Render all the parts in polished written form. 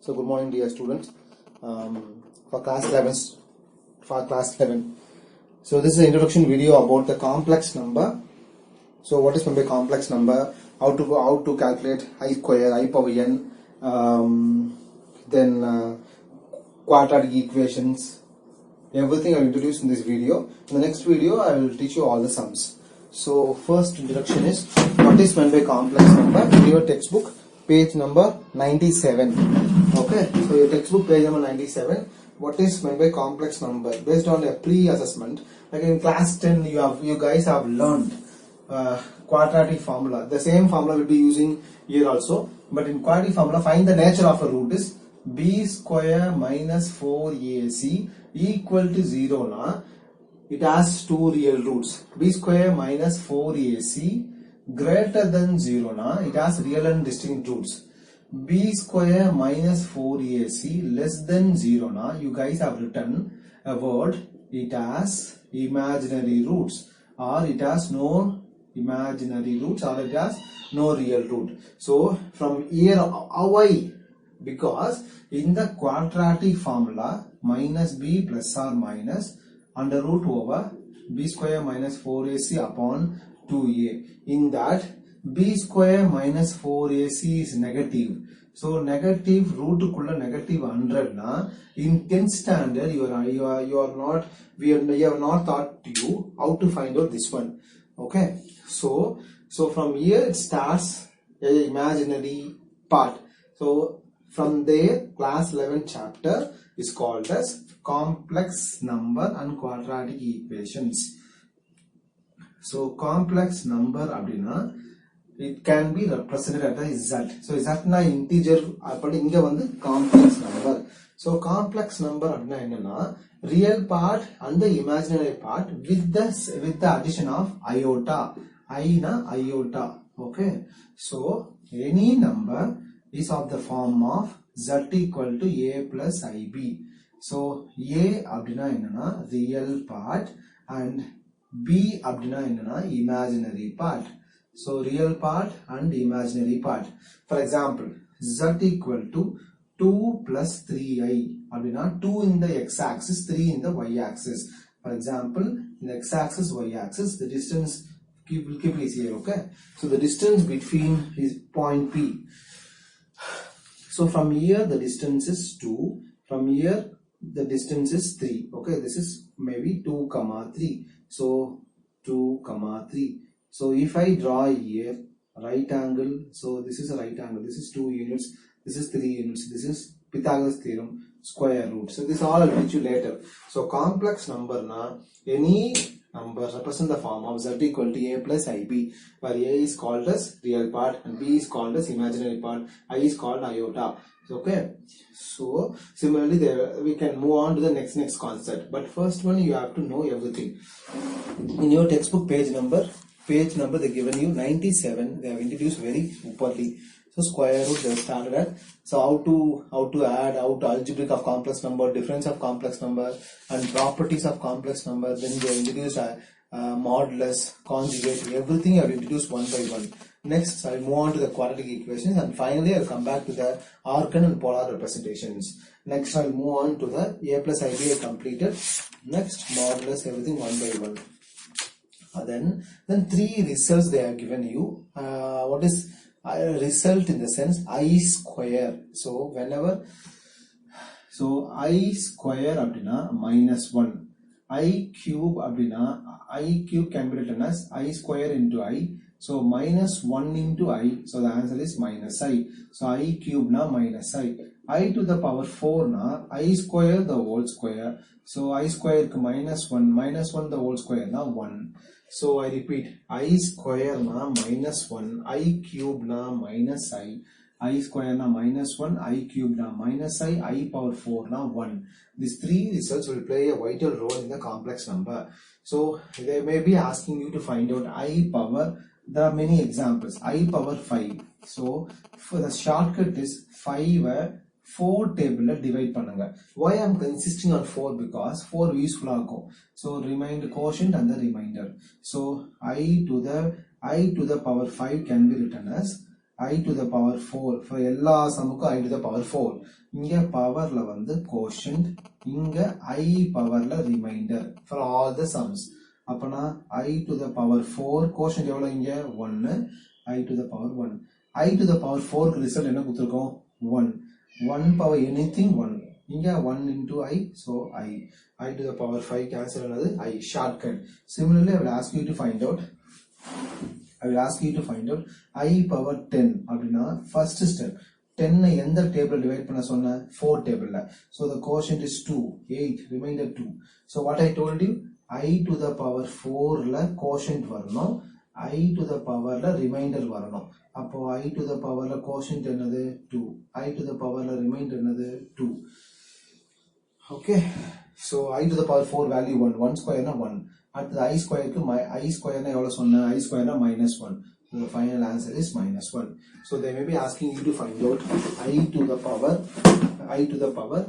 So good morning, dear students. For class 11. So this is an introduction video about the complex number. So what is meant by complex number? How to calculate I square, I power n, then quadratic equations. Everything I will introduce in this video. In the next video, I will teach you all the sums. So first introduction is what is meant by complex number. In your textbook, page number 97. Okay, so your textbook page number 97. What is meant by complex number? Based on a pre-assessment, like in class 10, you guys have learned quadratic formula. The same formula will be using here also. But in quadratic formula, find the nature of a root is b square minus 4ac equal to 0 na. It has two real roots. B square minus 4ac greater than 0 na. It has real and distinct roots. B square minus 4ac less than 0 na. You guys have written a word. It has imaginary roots, or it has no imaginary roots, or it has no real root. So from here, why? Because in the quadratic formula, minus b plus or minus under root over b square minus 4ac upon 2a. In that, b square minus 4ac is negative. So negative root kulla negative 100 na. In 10th standard, we have not taught you how to find out this one. Okay. So from here it starts a imaginary part. So from there, class 11 chapter is called as complex number and quadratic equations. So complex number abdina, it can be represented as z. So z na integer inga vandu complex number. So complex number abdina enna, real part and the imaginary part with the addition of iota. I na iota. Okay. So any number is of the form of z equal to a plus ib. So a abdina enna real part and b abdina enna imaginary part. So real part and imaginary part. For example, z equal to 2 plus 3i. Abdina 2 in the x-axis, 3 in the y-axis. For example, in the x-axis, y-axis, the distance will keep is here. Okay. So the distance between is point P. So from here the distance is 2. From here the distance is 3. Okay. This is maybe 2, 3. So 2, 3. So if I draw here right angle, so this is a right angle, this is 2 units, this is 3 units, this is Pythagoras theorem, square root. So this all I'll teach you later. So complex number na, any number represent the form of z equal to a plus ib, where a is called as real part and b is called as imaginary part, I is called iota. Okay. So similarly there we can move on to the next concept. But first one you have to know everything. In your textbook page number they given you 97. They have introduced very properly. So square root they have started at. So how to add, how to algebraic of complex number, difference of complex number, and properties of complex number. Then they have introduced modulus, conjugate, everything I have introduced one by one. Next I will move on to the quadratic equations, and finally I will come back to the arcane and polar representations. Next I will move on to the a plus ib I completed. Next modulus, everything one by one. Then three results they have given you. What is result in the sense I square. So whenever, so I square abdina minus 1, I cube abdina, I cube can be written as I square into I. So minus 1 into I. So the answer is minus I. So I cube na minus I to the power 4 na I square the whole square. So I square minus 1 the whole square na 1. So I repeat, I square na minus 1, I cube na minus I square na minus 1, I cube na minus I power 4 na 1. These three results will play a vital role in the complex number. So they may be asking you to find out I power. There are many examples. I power 5. So for the shortcut is 5 4 table divide pannunga. Why I am insisting on 4? Because 4 useful ago. So remainder quotient and the remainder. So I to the power 5 can be written as I to the power 4 for எல்லா சம்முக்கும் I to the power 4 இங்க பவர்ல வந்து quotient இங்க I பவர்ல remainder for all the sums அப்பனா I to the power 4 quotient எவ்வளவு இங்க 1 I to the power 1 I to the power 4 க்கு result என்ன கொடுத்திருக்கோம் 1 power anything 1 இங்க 1 into I so I to the power 5 cancel another I shortcut similarly I will ask you to find out I power 10 அப்படினா first step 10 எந்த table divide பண்ண சொன்ன 4 டேபிள்ல so the quotient is 2 8 remainder 2 so what I told you I to the power 4 ல quotient வரணும் I to the power ல remainder வரணும் அப்போ I to the power ல quotient என்னது 2 I to the power ல remainder என்னது 2 okay so I to the power 4 value 1 square na 1 at the I square க்கு I square na எவ்வளவு சொன்ன I square na -1 so the final answer is -1 so they may be asking you to find out I to the power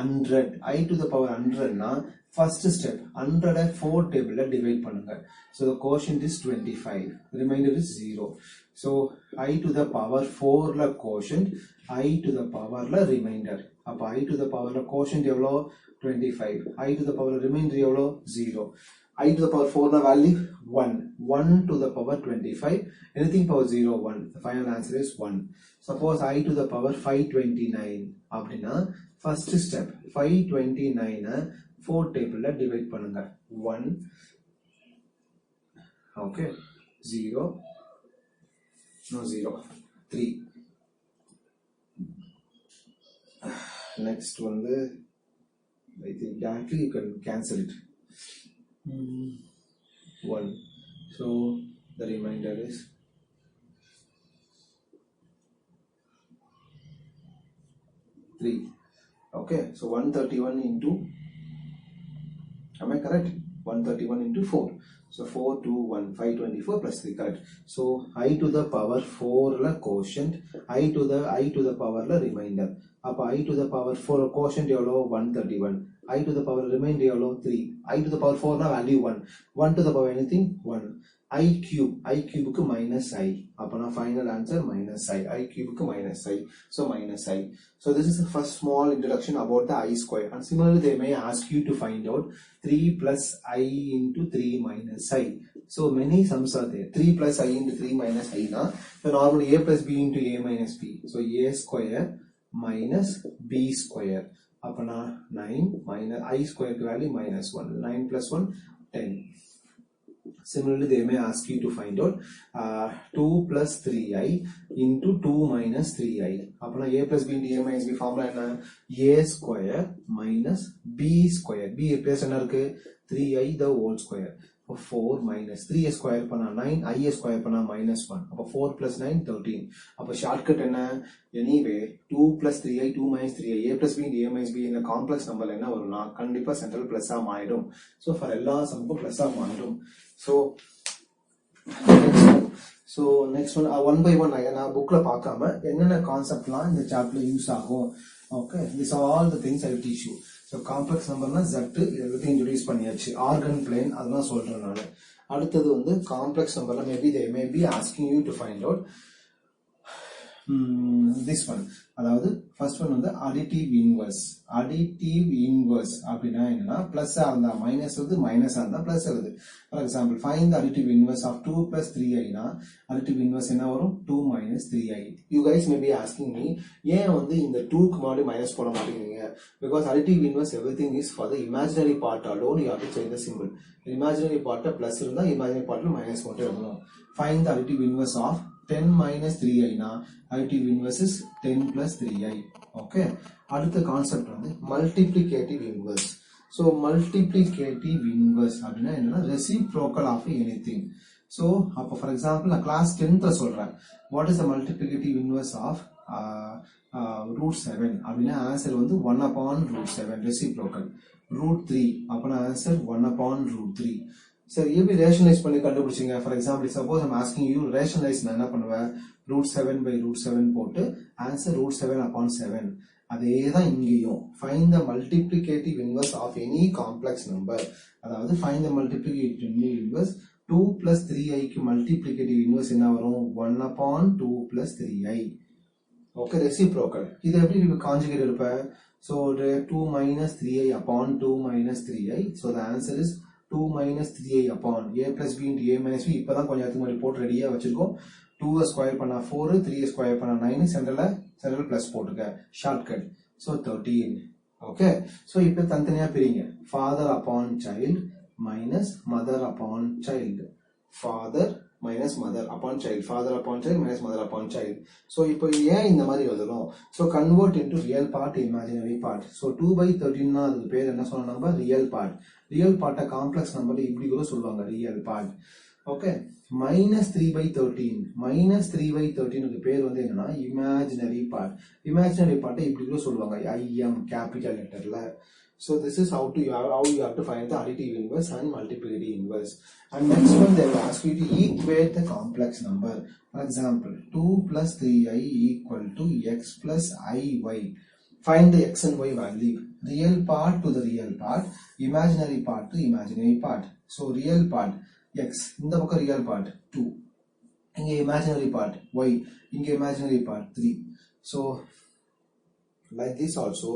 100 I to the power 100 na first step 100 at 4 table la divide பண்ணுங்க so the quotient is 25 the remainder is 0 so I to the power 4 la quotient I to the power la remainder அப்ப I to the power la quotient எவ்வளோ 25 I to the power remainder எவ்வளோ 0 I to the power 4 na value 1 to the power 25 anything power 0 1 the final answer is 1 suppose I to the power 529 அப்படினா first step 529 4 table la divide பண்ணுங்க 1 okay 0 no 0 3 next one I think directly you can cancel it 1 so the remainder is 3 okay so 131 into am I correct 131 into 4 so 4 2 1 524 plus 3 correct so I to the power 4 la quotient I to the power la remainder அப்ப I to the power 4 quotient எவ்வளோ 131 I to the power remainder எவ்வளோ 3 I to the power 4 னா value 1 to the power anything 1 I cube க்கு minus I அப்பனா final answer minus I cube க்கு minus I so minus I so this is the first small introduction about the I square and similarly they may ask you to find out 3 plus I into 3 minus I so many sums are there 3 plus I into 3 minus I na so normally A plus B into A minus B so A square minus B square அப்பனா 9 minus I square value minus 1 9 plus 1 10 similarly they may ask you to find out 2 plus 3I into 2 minus 3I அப்பனா A plus B into A minus B formula என்ன A square minus B square B replace என்ன இருக்கு 3I the whole square 4 minus 3 square பண்ணா 9 I square பண்ணா minus 1 அப்ப 4 plus 9 13 அப்ப shortcut என்ன anyway 2 plus 3I 2 minus 3I A plus B into A minus B இந்த complex நம்பர்ல என்ன வரும்னா கண்டிப்பா சென்ட்ரல் பிளஸ் ஆ மாறிடும் so for எல்லா சம்முக்கும் பிளஸ் ஆ மாறிடும் so next one one by one நான் bookல பார்க்காம என்னென்ன கான்செப்ட்லாம் இந்த சாப்டர்ல யூஸ் ஆகும் okay these are all the things I will teach you so complex number na z everything introduce பண்ணியாச்சு organ plane அதெல்லாம் சொல்றேன் நான் அடுத்து வந்து complex numberல maybe they may be asking you to find out this one அதாவது first one வந்து additive inverse அப்படினா என்னன்னா plus ஆ இருந்தா minus வருது minus ஆ இருந்தா plus வருது for example find the additive inverse of 2 plus 3i னா additive inverse என்ன வரும் 2 minus 3i you guys may be asking me ஏன் வந்து இந்த 2 க்கு முன்னாடி minus போட மாட்டீங்க because additive inverse everything is for the imaginary part alone you have to change the symbol imaginary part plus இருந்தா imaginary part minus மட்டும் இருக்கணும் find the additive inverse of 10 minus 3i na additive inverse is 10 plus 3i okay அடுத்த concept வந்து multiplicative inverse so multiplicative inverse அப்படினா என்னன்னா reciprocal of anything so அப்ப for example நான் class 10th சொல்றேன் what is the multiplicative inverse of root 7 அப்படினா answer வந்து 1 upon root 7 reciprocal root 3 அப்பனா ஆன்சர் 1 upon root 3 சரி எப்படி ரேஷனலைஸ் பண்ணி கண்டுபிடிச்சீங்க for example suppose I'm asking you rationalise நான் என்ன பண்ணுவேன் root 7 by root 7 போட்டு ஆன்சர் root 7 upon 7 அதே தான் இங்கேயும் find the multiplicative inverse of any complex number அதாவது find the multiplicative inverse 2 plus 3i க்கு multiplicative inverse என்ன வரும் 1 upon 2 plus 3i. Okay, reciprocal. இது எப்படி இருக்கு conjugate இருப்ப? So 2 minus 3i upon 2 minus 3i. So the answer is 2 minus 3i upon a plus b into a minus b. இப்பதான் கொஞ்சம் நேரத்துக்கு முன்னாடி போட்டு ரெடியா வச்சிருக்கோம். 2 ஸ்கொயர் பண்ணா 4, 3 ஸ்கொயர் பண்ணா 9, சென்டர்ல பிளஸ் போட்டுக்க. ஷார்ட்கட். So 13. Okay. So இப்போ தனித்தனியா பிரிங்க. Father upon child minus mother upon child. Father minus mother upon child. Father upon child minus mother upon child. So இப்போ ஏன் இந்த மாதிரி எழுதுறோம்? So convert into real part, imaginary part. So 2 by 13 னா அதுக்கு பேர் என்ன சொன்ன நம்ம real part. Real part complex number இப்படி கூட சொல்லுவாங்க real part. Okay. Minus 3 by 13. Minus 3 by 13 க்கு பேர் வந்து என்னன்னா imaginary part. Imaginary part இப்படி கூட சொல்லுவாங்க IM capital letterல. So this is how you have to find the additive inverse and multiplicative inverse. And next one they will ask you to equate the complex number. For example, 2 plus 3i equal to x plus iy. Find the x and y value. Real part to the real part, imaginary part to imaginary part. So real part x, இந்த பக்கம் real part 2. இங்க imaginary part y, இங்க imaginary part 3. So like this also,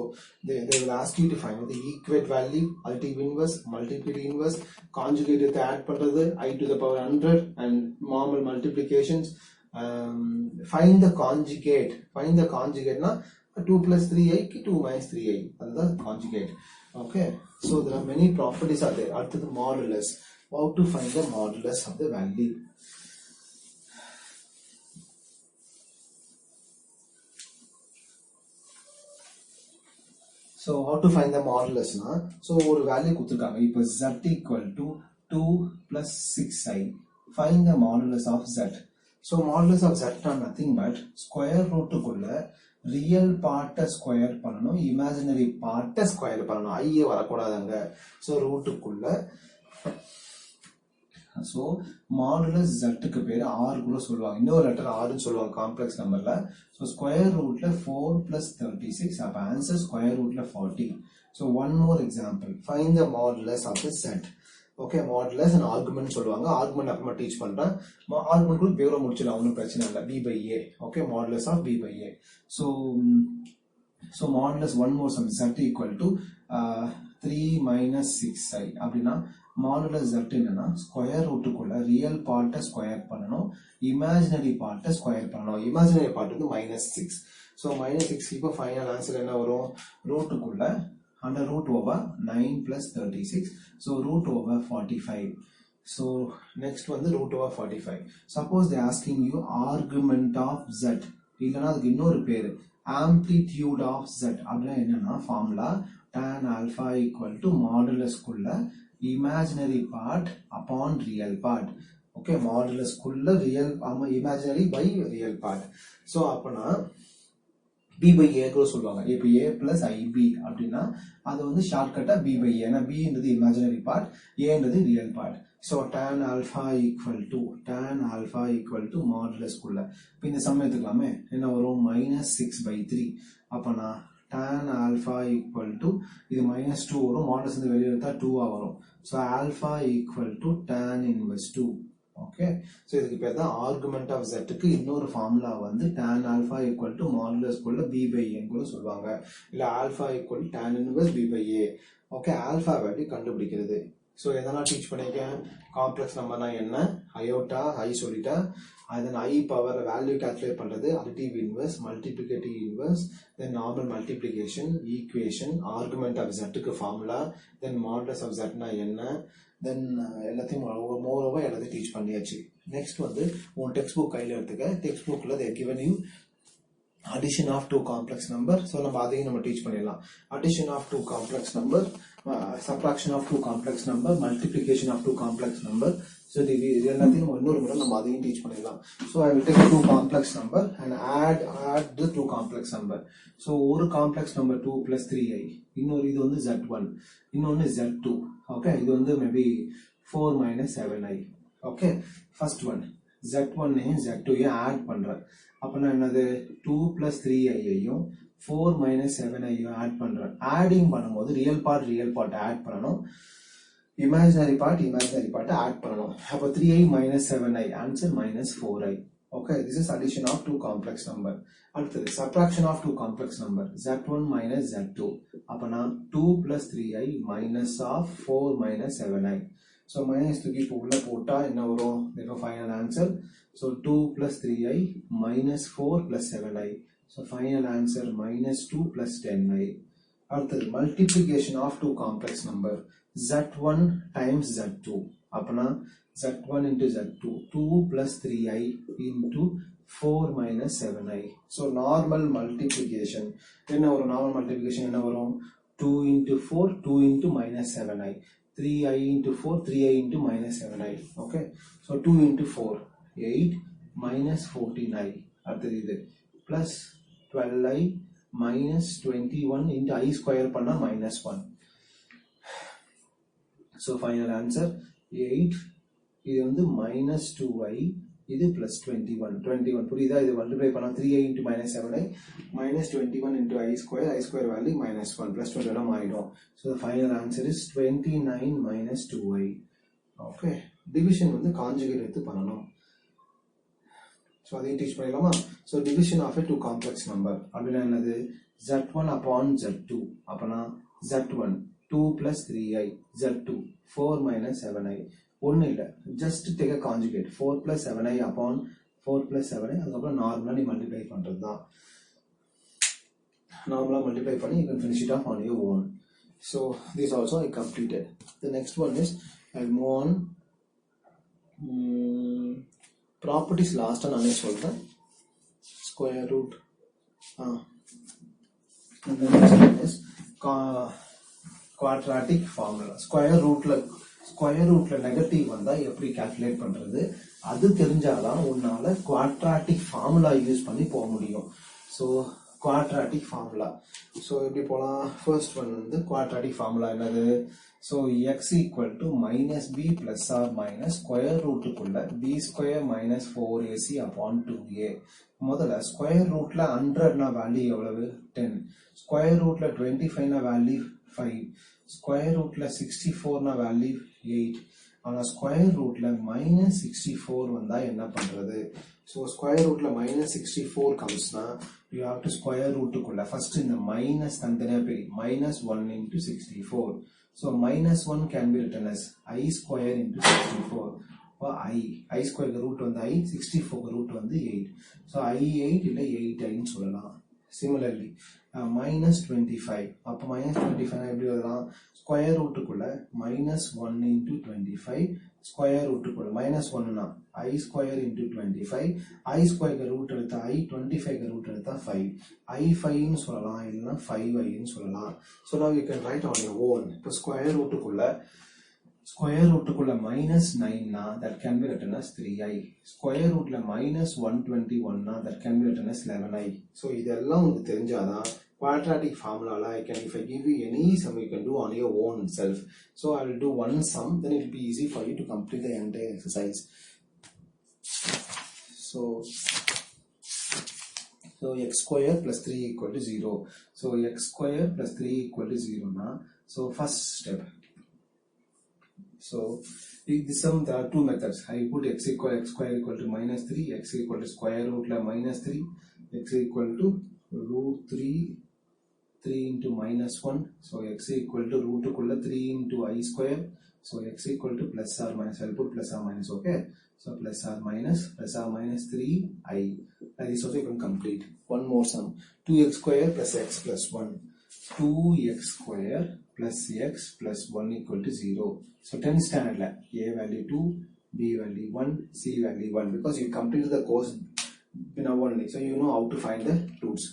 they will ask you to find the equate value, additive inverse, multiplicative inverse, conjugate add பண்றது, I to the power 100 and normal multiplications. Find the conjugate. Find the conjugate na 2 plus 3i, 2 minus 3i. That's the conjugate. Okay. So there are many properties are there. After the modulus, how to find the modulus of the value. So how to find the modulus na? So ஒரு value கொடுத்திருக்காங்க. இப்போ z equal to 2 plus 6i. Find the modulus of z. So modulus of z are nothing but square root குள்ள real part square பண்ணனும், imaginary part square பண்ணனும். i வரக்கூடாதுங்க. So root குள்ள so modulus z க்கு பேர் r கூட சொல்லுவாங்க. இன்னொரு letter r ன்னு சொல்லுவாங்க காம்ப்ளெக்ஸ் நம்பர்ல. So square rootல 4 plus 36, அப்ப answer square rootல 40. So one more example. Find the modulus of the z. Okay, modulus and argument சொல்லுவாங்க. Argument அப்புறமா டீச் பண்றேன். Argument கூட பேரோட முடிச்சிடலாம், ஒன்றும் பிரச்சனை இல்லை. b by a. Okay, modulus of b by a. So modulus one more sum z equal to 3 minus 6i. அப்படின்னா modulus z என்னன்னா ஸ்கொயர் ரூட்டுக்குள்ள ரியல் பார்ட்டை ஸ்கொயர் பண்ணணும், இமேஜினரி பார்ட்டை ஸ்கொயர் பண்ணணும். இமேஜினரி பார்ட் வந்து -6. ஸோ -6 இப்போ ஃபைனல் ஆன்சர் என்ன வரும்? ரூட்டுக்குள்ள under root over 9 plus 36. So root over 45. So next one the root over 45. Suppose they asking you argument of z. இல்லனா அதுக்கு இன்னொரு பேரு amplitude of z. அப்படினா என்னன்னா formula tan alpha equal to modulus குள்ள imaginary part upon real part. Okay, modulus குள்ள real imaginary by real part. So அப்பனா b by a கூட சொல்லுவாங்க. இப்போ a plus ib அப்படின்னா அது வந்து ஷார்ட்கட்டா b by a. ஏன்னா b ன்றது imaginary part, a ன்றது real part. So tan alpha equal to modulus குள்ள இப்போ இந்த சம் எடுத்துக்கலாமே, என்ன வரும்? -6/3. அப்பனா tan alpha equal to இது -2 வரும், modulus இந்த வெளிய எடுத்தா 2 வரும். So alpha equal to tan inverse 2. Okay, so இதுக்கு பேர் தான் argument of z க்கு இன்னொரு ஃபார்முலா வந்து tan alpha equal to modulus குள்ள b by a கூட சொல்வாங்க, இல்ல alpha equal to tan inverse b by a. Okay, alpha value கண்டுபிடிக்கிறது. So எதெல்லாம் டீச் பண்ணிருக்கேன்? காம்ப்ளெக்ஸ் நம்பர்னா என்ன, அயோட்டா ஐ சொல்லிட்டா, then I power value calculate பண்றது, additive inverse, multiplicative inverse, then normal multiplication, equation, argument of z க்கு formula, then modulus of z னா என்ன, then எல்லாத்தையும் மோரோவா எல்லாத்தையும் டீச் பண்ணியாச்சு. நெக்ஸ்ட் வந்து உன் டெக்ஸ்ட் புக் கையில எடுத்துக்க. டெக்ஸ்ட் புக்ல they given you addition of two complex number. So நம்ம அதையும் நம்ம டீச் பண்ணிடலாம். addition of two complex number, subtraction of two complex number, multiplication of two complex number. So இது எல்லாத்தையும் இன்னொரு முறை நம்ம அதையும் டீச் பண்ணிடலாம். So I will take two complex number and add the two complex number. So ஒரு complex number 2 plus 3i, இன்னொரு இது வந்து z1, இன்னொன்னு z2. Okay, இது வந்து maybe 4 minus 7i. Okay, first one z1 ஐயும் z2 ஐயும் add பண்றேன். அப்பனா என்னது? 2 plus 3i ஐயும் 4 minus 7i ஐயும் add பண்றேன். adding பண்ணும்போது real part add பண்ணணும், imaginary part add பண்ணணும். அப்போ 3i minus 7i answer minus 4i. Okay, this is addition of two complex number. அடுத்தது subtraction of two complex number z1 minus z2. அப்பனா 2 plus 3i minus of 4 minus 7i. So minus தூக்கி உள்ள போட்டா என்ன வரும்? Therefore final answer. So 2 plus 3i minus 4 plus 7i. So final answer minus 2 plus 10i. அடுத்தது multiplication of two complex number z1 times z2. அப்பனா z1 into z2 2 plus 3i into 4 minus 7i. So normal multiplication என்ன வரும்? normal multiplication என்ன வரும்? 2 into 4 2 into minus 7i, 3i into 4 3i into minus 7i. Okay, so 2 into 4 8 minus 14i. அடுத்தது இது plus 12i minus 21 into I square பண்ணா minus 1. So final answer 8. இது வந்து minus 2i, இது plus 21 புரியுதா? இது multiply பண்ணா 3i into minus 7i minus 21 into I square value minus 1 plus 21 ஆயிடும். So the final answer is 29 minus 2i. Okay, division வந்து conjugate எடுத்து பண்ணணும். So அதையும் teach பண்ணிடலாமா? So division of a two complex number அப்படின்னா என்னது? z1 upon z2. அப்பனா z1 2 plus 3i, z2 4 minus 7i. ஒன்னும் இல்ல, just take a conjugate 4 plus 7i upon 4 plus 7i. அதுக்கப்புறம் நார்மலா நீ மல்டிப்ளை பண்றது தான். நார்மலா மல்டிப்ளை பண்ணி you can finish it off on your own. So this also I completed. The next one is I'll move on. Properties last நானே சொல்றேன். Square root. And the next one is quadratic formula. Square rootல negative வந்தா எப்படி calculate பண்றது அது தெரிஞ்சாதான் உன்னால quadratic formula use பண்ணி போக முடியும். So quadratic formula. So எப்படி போலாம்? First one வந்து quadratic formula என்னது? So x equal to minus b plus or minus square root குள்ள b square minus 4ac upon 2a. முதல்ல ஸ்கொயர் ரூட்ல 100 னா வேல்யூ எவ்வளவு? 10. ஸ்கொயர் ரூட்ல 25 னா வேல்யூ 5. ஸ்கொயர் ரூட்ல 64 னா வேல்யூ 8. ஆனா ஸ்கொயர் ரூட்ல minus 64 வந்தா என்ன பண்றது? So ஸ்கொயர் ரூட்ல minus 64 comes-னா you have to square root குள்ள first இந்த minus தனித்தனியா பிரி minus 1 into 64. So minus 1 can be written as I square into 64. For I square root வந்து I, 64 root வந்து 8. So I8 இல்ல 8i ன்னு சொல்லலாம். Similarly minus 25. அப்ப minus 25 எப்படி எழுதலாம்? ஸ்கொயர் ரூட்டுக்குள்ள minus 1 into 25 ஸ்கொயர் ரூட்டுக்குள்ள minus 1 னா I square into 25. I square root எடுத்தா I, 25 ரூட் எடுத்தா 5. I5 ன்னு சொல்லலாம் இல்லனா 5i ன்னு சொல்லலாம். So now you can write on your own. இப்போ ஸ்கொயர் ரூட்டுக்குள்ள minus 9 னா that can be written as 3i. Square ரூட்ல minus 121 னா that can be written as 11i. So இதெல்லாம் உங்களுக்கு தெரிஞ்சாதான் quadratic formula if I give you any sum you can do on your own self. So I will do one sum, then it will be easy for you to complete the entire exercise. So x square plus 3 equal to 0. So x square plus 3 equal to 0 na. So first step. So in this sum there are two methods. I put x square equal to minus 3, x equal to square root la minus 3, x equal to root 3 into minus 1. So x equal to root kulla 3 into I square. So x equal to plus or minus. I'll put plus or minus. Okay. So plus or minus 3i. That is also you can complete. One more sum. 2x square plus x plus 1. 2x square plus x plus 1 equal to 0. So 10th standard la a value 2, b value 1, c value 1. Because you completed the course now only. So you know how to find the roots.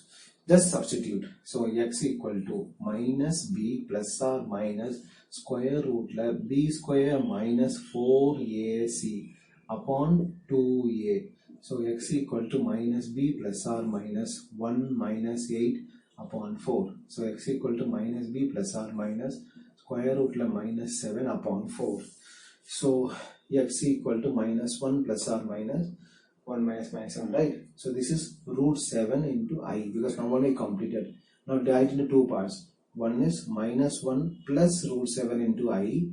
Just substitute. So x equal to minus b plus or minus square root la b square minus 4ac upon 2a. So x equal to minus b plus or minus 1 minus 8 upon 4. So x equal to minus b plus or minus square root la minus 7 upon 4. So x equal to minus 1 plus or minus 1 minus 7, right? So this is root 7 into I, because now only completed. Now divide into two parts. One is minus 1 plus root 7 into I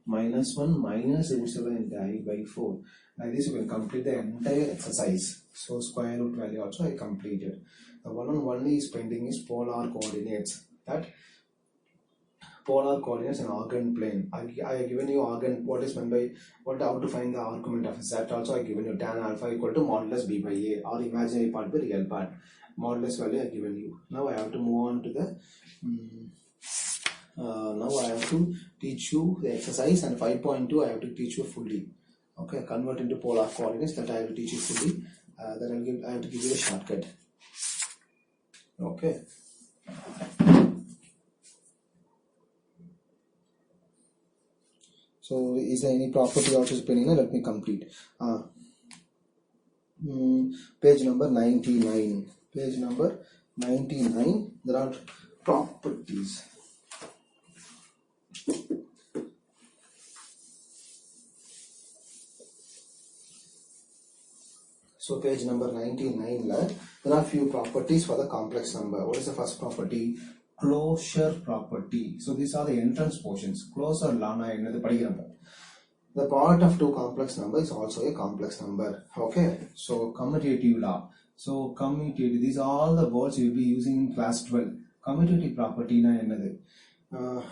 minus 1 minus root 7 into I by 4. Like this, you can complete the entire exercise. So square root value also I completed. The one on one is pending is polar coordinates. That polar coordinates and organ plane. I have given you organ, what is meant by, how to find the argument of z. Also I have given you tan alpha equal to modulus b by a, or imaginary part by real part. Modulus value I have given you. Now I have to move on to the now I have to teach you the exercise, and 5.2 I have to teach you fully. Okay, convert into polar coordinates, that I will teach you fully. Then I have to give you a shortcut. Okay. So is there any property also pending? Let me complete. Page number 99. Page number 99. There are properties. So page number 99, there are few properties for the complex number. What is the first property? Closure property. So these are the entrance portions. Closure law na enna padikiram. The part of two complex number is also a complex number. Okay. So commutative law. So commutative. These are all the words you will be using in class 12. Commutative property na enna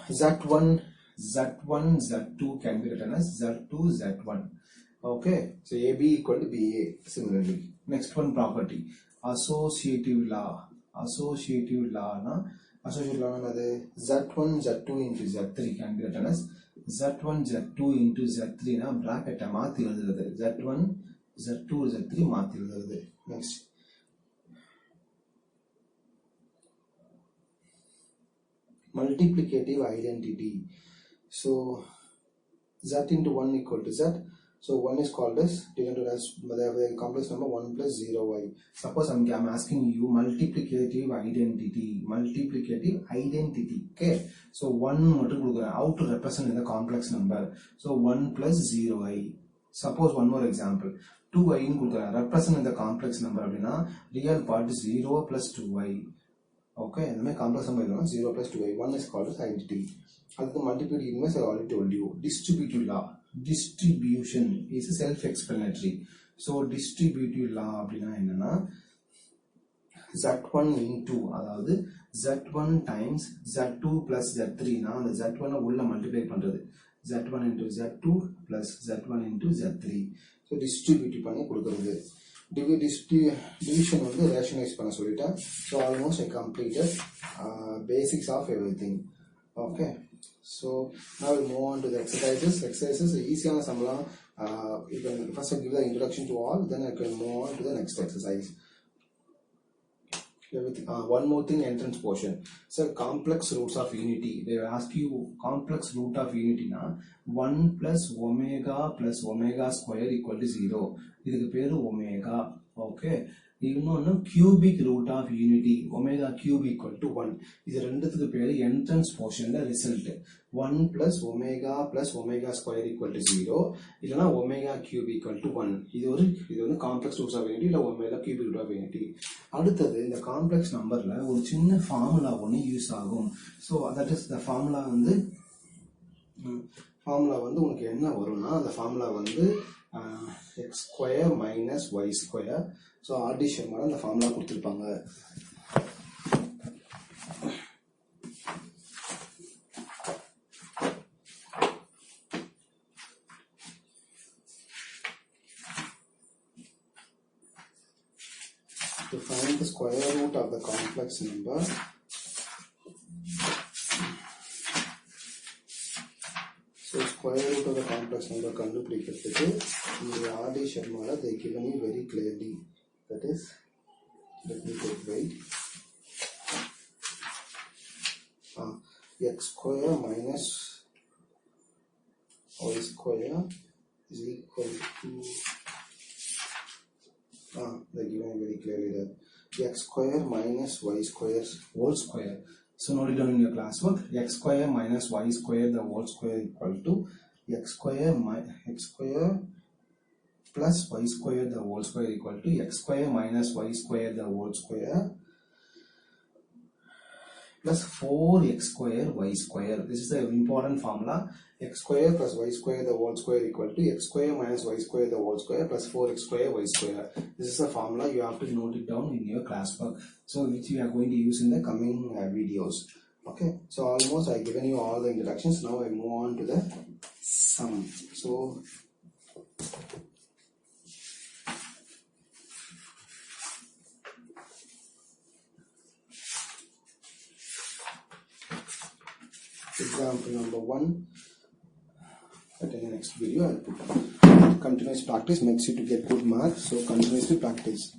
Z1, Z2 can be written as Z2, Z1. Okay, so AB equal to BA. Similarly, next one property, associative law. Associative law na Z1 Z2 into Z3 can be written as Z1 Z2 into Z3 na bracket mathi eludhuradhu. Z1 Z2 Z3 mathi eludhuradhu. Next, multiplicative identity. So Z into 1 equal to Z. So 1 is called as, denoted as the complex number 1 plus 0y. Suppose I'm asking you multiplicative identity. Multiplicative identity. Okay. So 1 how to represent in the complex number. So 1 plus 0y. Suppose one more example. 2y represent in the complex number. Real part is 0 plus 2y. Okay. And the complex number 0 plus 2y. 1 is called as identity. That's the multiplicative inverse I already told you. Distributive law. Distribution is self-explanatory. So distributive law Z1 into Z1 times Z2 plus Z3 na the Z1 ulla multiply pandrathu. Z1 into Z2 plus Z1 into Z3. So distributive panni kudukuradhu. Division rationalize panna solita. So almost I completed basics of everything. Okay. So now we'll move on to the exercises. Exercises easy on samla. You can first give the introduction to all, then I can move on to the next exercise. One more thing, entrance portion. So complex roots of unity. They will ask you complex root of unity na 1 plus omega square equal to 0. This is omega. Okay. Cubic root of unity, omega cube equal to 1. This is entrance portion, the result. 1 plus omega square equal to 0. This is omega cube equal to 1. This is complex roots of unity, omega cubic root of unity. In the complex number, one formula use agum. So that is the formula. The formula x square minus y square. So addition the formula kuduthirupanga. To find the square root of the complex number, so square root of the complex number in the addition model they given me very clearly. That is, let me take weight. X square minus y square is equal to they given me very clearly that x square minus y square whole square. So note it down in your classwork. X square minus y square the whole square equal to x square plus y square the whole square equal to x square minus y square the whole square plus 4x square y square. This is the important formula. X square plus y square the whole square equal to x square minus y square the whole square plus 4x square y square. This is the formula. You have to note it down in your class book. So which we are going to use in the coming videos. Okay. So almost I given you all the introductions. Now I move on to the sum. So example number 1. But in the next video I'll put continuous practice makes you to get good marks, so continuously practice.